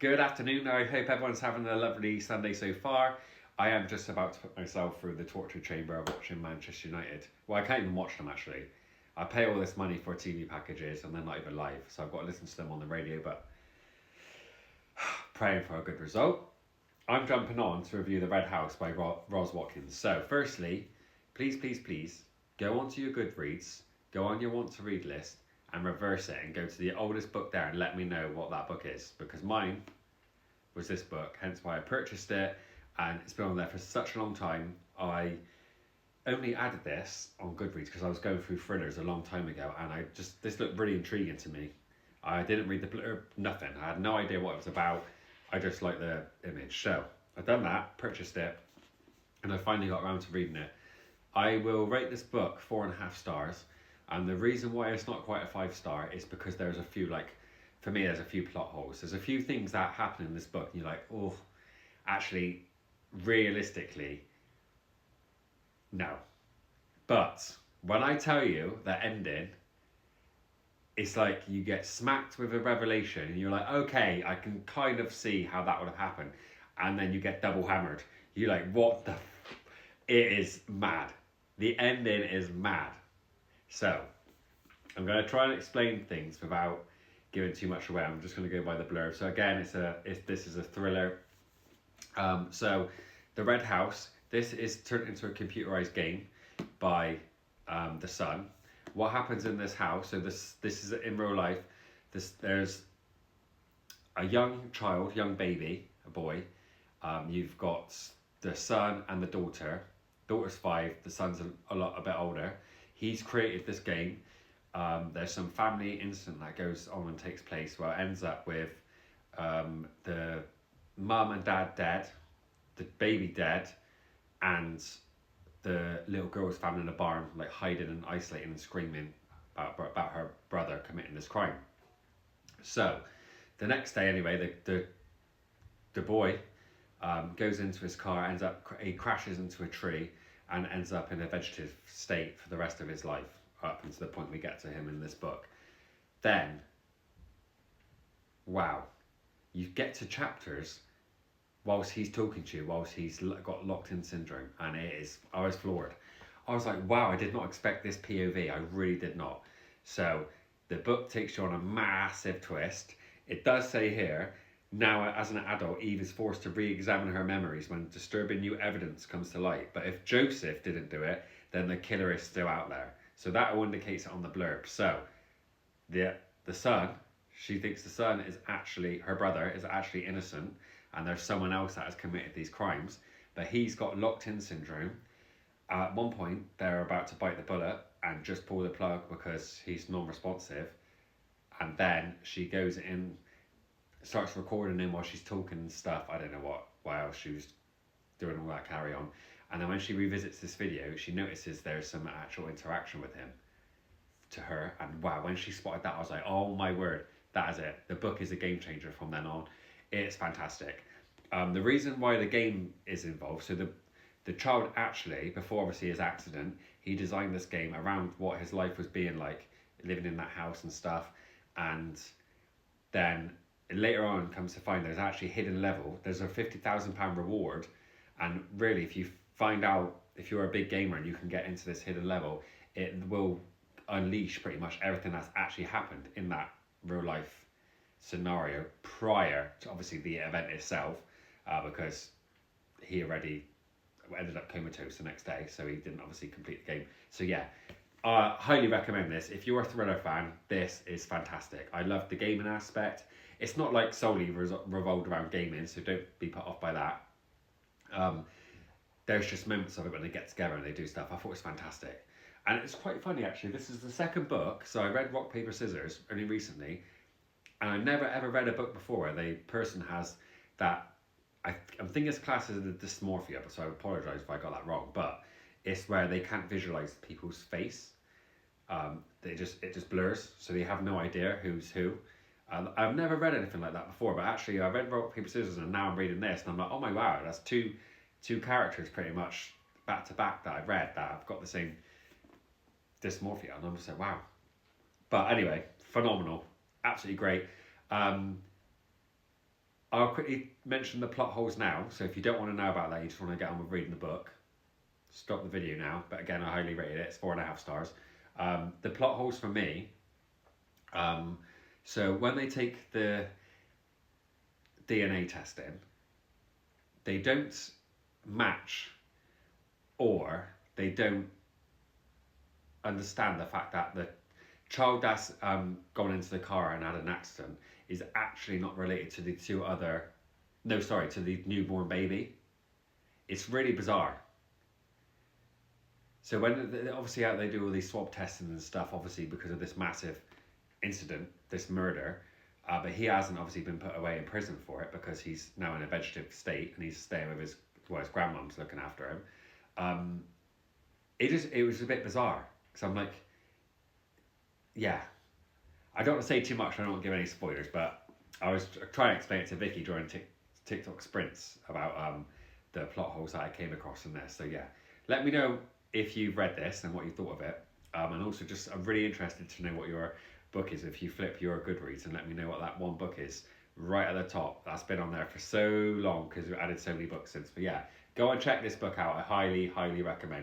Good afternoon. I hope everyone's having a lovely Sunday so far. I am just about to put myself through the torture chamber watching Manchester United. Well, I can't even watch them actually. I pay all this money for TV packages and they're not even live, so I've got to listen to them on the radio, but praying for a good result. I'm jumping on to review The Red House by Roz Watkins. So, firstly, please, go onto your Goodreads, go on your want to read list, and reverse it and go to the oldest book there and let me know what that book is, because mine was this book, hence why I purchased it, and it's been on there for such a long time. I only added this on Goodreads because I was going through thrillers a long time ago, and this looked really intriguing to me. I didn't read the blurb, nothing. I had no idea what it was about. I just liked the image. So I've done that, purchased it, and I finally got around to reading it. I will rate this book 4.5 stars, and the reason why it's not quite a 5-star is because there's a few, for me, there's a few plot holes. There's a few things that happen in this book, and you're like, oh, actually, realistically, no. But when I tell you the ending, it's like you get smacked with a revelation, and you're like, okay, I can kind of see how that would have happened. And then you get double hammered. You're like, what the... It is mad. The ending is mad. So, I'm going to try and explain things without giving too much away. I'm just going to go by the blurb. So again, this is a thriller. So, The Red House, this is turned into a computerized game by the son. What happens in this house, so this is in real life, there's a young baby, a boy. You've got the son and the daughter. Daughter's 5, the son's a bit older. He's created this game. There's some family incident that goes on and takes place where it ends up with the mum and dad dead, the baby dead, and the little girl's found in a barn, like hiding and isolating and screaming about her brother committing this crime. So, the next day anyway, the boy goes into his car, he crashes into a tree and ends up in a vegetative state for the rest of his life, up until the point we get to him in this book. Then, wow, you get to chapters whilst he's talking to you, whilst he's got locked-in syndrome, and I was floored. I was like, wow, I did not expect this POV, I really did not. So, the book takes you on a massive twist. It does say here, now as an adult, Eve is forced to re-examine her memories when disturbing new evidence comes to light. But if Joseph didn't do it, then the killer is still out there. So that all indicates it on the blurb. So, the son, she thinks the son is actually, her brother is actually innocent, and there's someone else that has committed these crimes, but he's got locked-in syndrome. At one point, they're about to bite the bullet and just pull the plug because he's non-responsive, and then she goes in, starts recording him while she's talking and stuff. I don't know what else she was doing, all that carry on. And then when she revisits this video, she notices there's some actual interaction with him to her, and wow, when she spotted that, I was like, oh my word, that is it. The book is a game changer from then on. It's fantastic. The reason why the game is involved, so the child actually, before obviously his accident, he designed this game around what his life was being like, living in that house and stuff, and then later on comes to find there's actually a hidden level. There's a £50,000 reward, and really if you find out, if you're a big gamer and you can get into this hidden level, it will unleash pretty much everything that's actually happened in that real life scenario prior to obviously the event itself, because he already ended up comatose the next day, so he didn't obviously complete the game. So yeah, highly recommend this. If you're a thriller fan, this is fantastic. I love the gaming aspect. It's not like solely revolved around gaming, so don't be put off by that. There's just moments of it when they get together and they do stuff. I thought it was fantastic. And it's quite funny actually, this is the second book, so I read Rock, Paper, Scissors only recently, and I never ever read a book before where the person has that, I'm thinking it's classed as a dysmorphia, so I apologise if I got that wrong, but it's where they can't visualise people's face. It just blurs, so they have no idea who's who. I've never read anything like that before, but actually I read Rock, Paper, Scissors, and now I'm reading this, and I'm like, oh my wow, that's two characters pretty much back to back that I've read that have got the same dysmorphia, and I'm just like, wow. But anyway, phenomenal, absolutely great. I'll quickly mention the plot holes now. So if you don't want to know about that, you just want to get on with reading the book, stop the video now. But again, I highly rated it. It's 4.5 stars. The plot holes for me. So when they take the DNA testing, they don't match, or they don't understand the fact that the child that's gone into the car and had an accident is actually not related to the to the newborn baby. It's really bizarre. So when obviously out they do all these swab testing and stuff, obviously because of this massive incident, this murder, but he hasn't obviously been put away in prison for it because he's now in a vegetative state and he's staying with his grandmom's looking after him. It was a bit bizarre because I'm like, yeah, I don't want to say too much. I don't want to give any spoilers, but I was trying to explain it to Vicky during TikTok sprints about the plot holes that I came across in this. So yeah, let me know if you've read this and what you thought of it. And also just, I'm really interested to know what your book is. If you flip your Goodreads and let me know what that one book is right at the top. That's been on there for so long because we've added so many books since. But yeah, go and check this book out. I highly, highly recommend it.